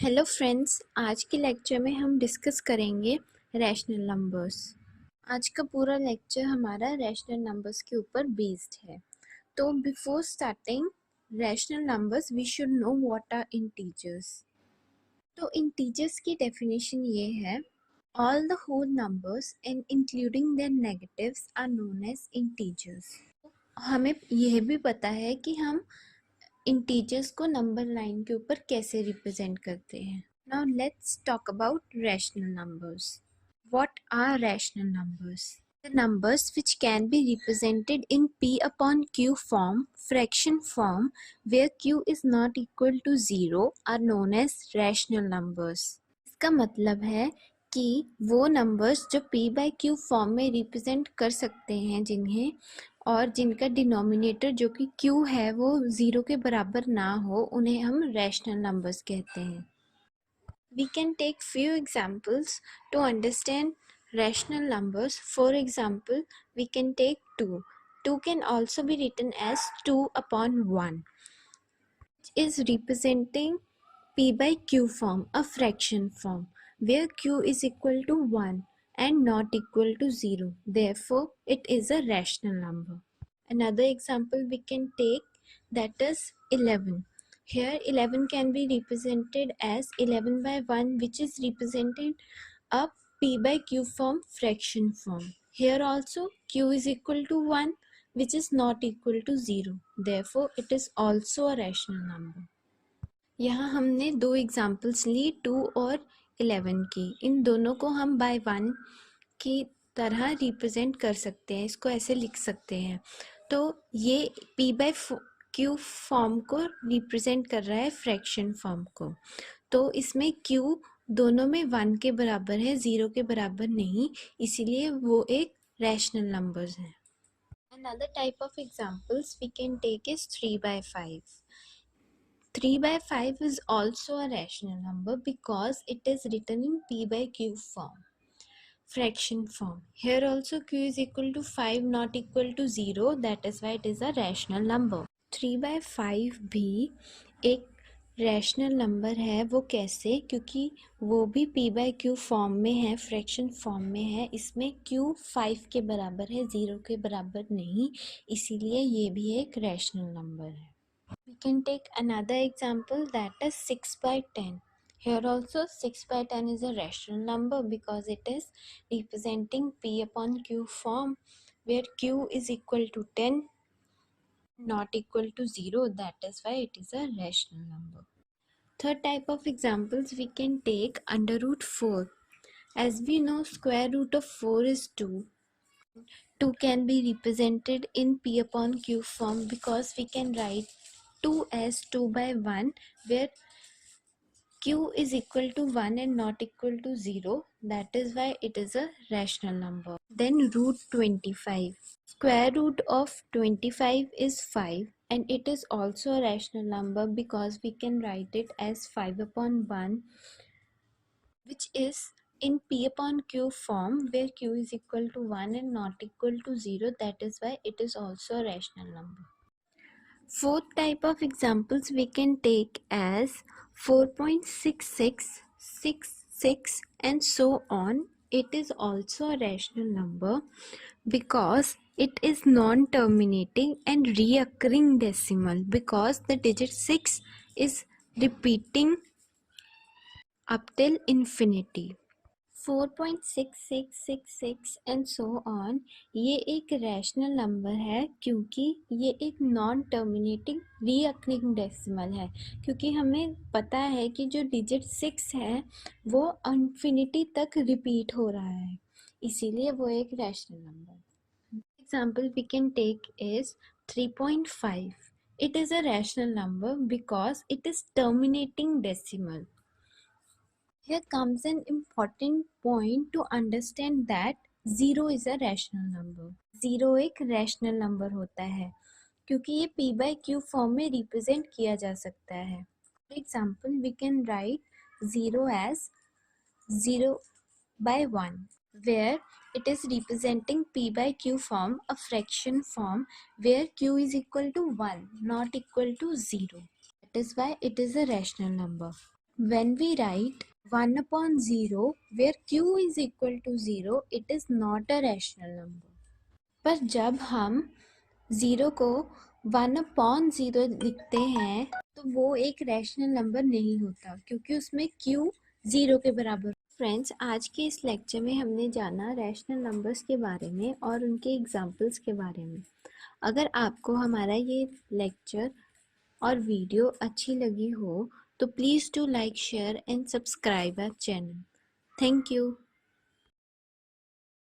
Hello friends, आज के lecture में हम डिस्कस करेंगे रैशनल नंबर्स। आज का पूरा लेक्चर हमारा रैशनल नंबर्स के ऊपर बेस्ड है। तो before starting rational numbers we should know what are integers. तो इंटीजर्स की डेफिनेशन ये है, all the whole numbers and including their negatives are known as integers. हमें यह भी पता है कि हम इंटीजर्स को नंबर लाइन के ऊपर कैसे रिप्रेजेंट करते हैं। Now let's talk about rational numbers. What are rational numbers? The numbers which can be represented in P upon Q form, fraction form, where Q is not equal to 0 are known as rational numbers. इसका मतलब है कि वो numbers जो P by Q form में represent कर सकते हैं जिन्हें, और जिनका डिनोमिनेटर जो कि Q है वो 0 के बराबर ना हो, उन्हें हम रैशनल नंबर्स कहते हैं। We can take few examples to understand rational numbers. For example, we can take 2. 2 can also be written as 2 upon 1, which is representing P by Q form, a fraction form, where Q is equal to 1 and not equal to 0. Therefore, it is a rational number. Another example we can take, that is 11. Here 11 can be represented as 11 by 1, which is represented a P by Q form fraction form. Here also Q is equal to 1, which is not equal to 0. Therefore, it is also a rational number. यहाँ हमने दो examples ली 2 और 11 की। इन दोनों को हम bye 1 की तरह रिप्रेजेंट कर सकते हैं, इसको ऐसे लिख सकते हैं। तो ये P बाय Q फॉर्म को रिप्रेजेंट कर रहा है, फ्रैक्शन फॉर्म को। तो इसमें Q दोनों में 1 के बराबर है, 0 के बराबर नहीं, इसीलिए वो एक रैशनल नंबर्स है। Another type of examples we can take is 3 by 5. 3 by 5 is also a rational number because it is written in P by Q form, fraction form. Here also Q is equal to 5, not equal to 0, that is why it is a rational number. 3 by 5 भी एक rational number है। वो कैसे? क्योंकि वो भी P by Q form में है, फ्रैक्शन फॉर्म में है। इसमें Q 5 के बराबर है, 0 के बराबर नहीं, इसीलिए ये भी एक रैशनल नंबर है। We can take another example, that is 6 by 10. Here also 6 by 10 is a rational number because it is representing P upon Q form, where Q is equal to 10, not equal to 0, that is why it is a rational number. Third type of examples we can take under root 4. As we know, square root of 4 is 2. 2 can be represented in P upon Q form because we can write 2 as 2 by 1, where Q is equal to 1 and not equal to 0. That is why it is a rational number. Then root 25. Square root of 25 is 5 and it is also a rational number because we can write it as 5 upon 1, which is in P upon Q form, where Q is equal to 1 and not equal to 0. That is why it is also a rational number. Fourth type of examples we can take as 4.6666 and so on. It is also a rational number because it is non-terminating and reoccurring decimal, because the digit 6 is repeating up till infinity. 4.6666 and so on ये एक rational number है क्योंकि ये एक non terminating recurring decimal है, क्योंकि हमें पता है कि जो डिजिट 6 है वो इन्फिनिटी तक रिपीट हो रहा है, इसीलिए वो एक rational number. Example we can take is 3.5. It is a rational number because it is terminating decimal. Here comes an important point to understand that 0 is a rational number. 0 एक rational number होता है क्योंकि ये P by Q form में represent किया जा सकता है. For example, we can write 0 as 0 by 1, where it is representing P by Q form, a fraction form, where Q is equal to 1, not equal to 0. That is why it is a rational number. When we write 1 upon 0 where q is equal to 0, it is not a rational number. पर जब हम 0 को 1 upon 0 लिखते हैं तो वो एक rational number नहीं होता क्योंकि उसमें q 0 के बराबर। फ्रेंड्स, आज के इस लेक्चर में हमने जाना रैशनल नंबर्स के बारे में और उनके एग्जाम्पल्स के बारे में। अगर आपको हमारा ये लेक्चर और वीडियो अच्छी लगी हो तो please do like, share and subscribe our channel. Thank you.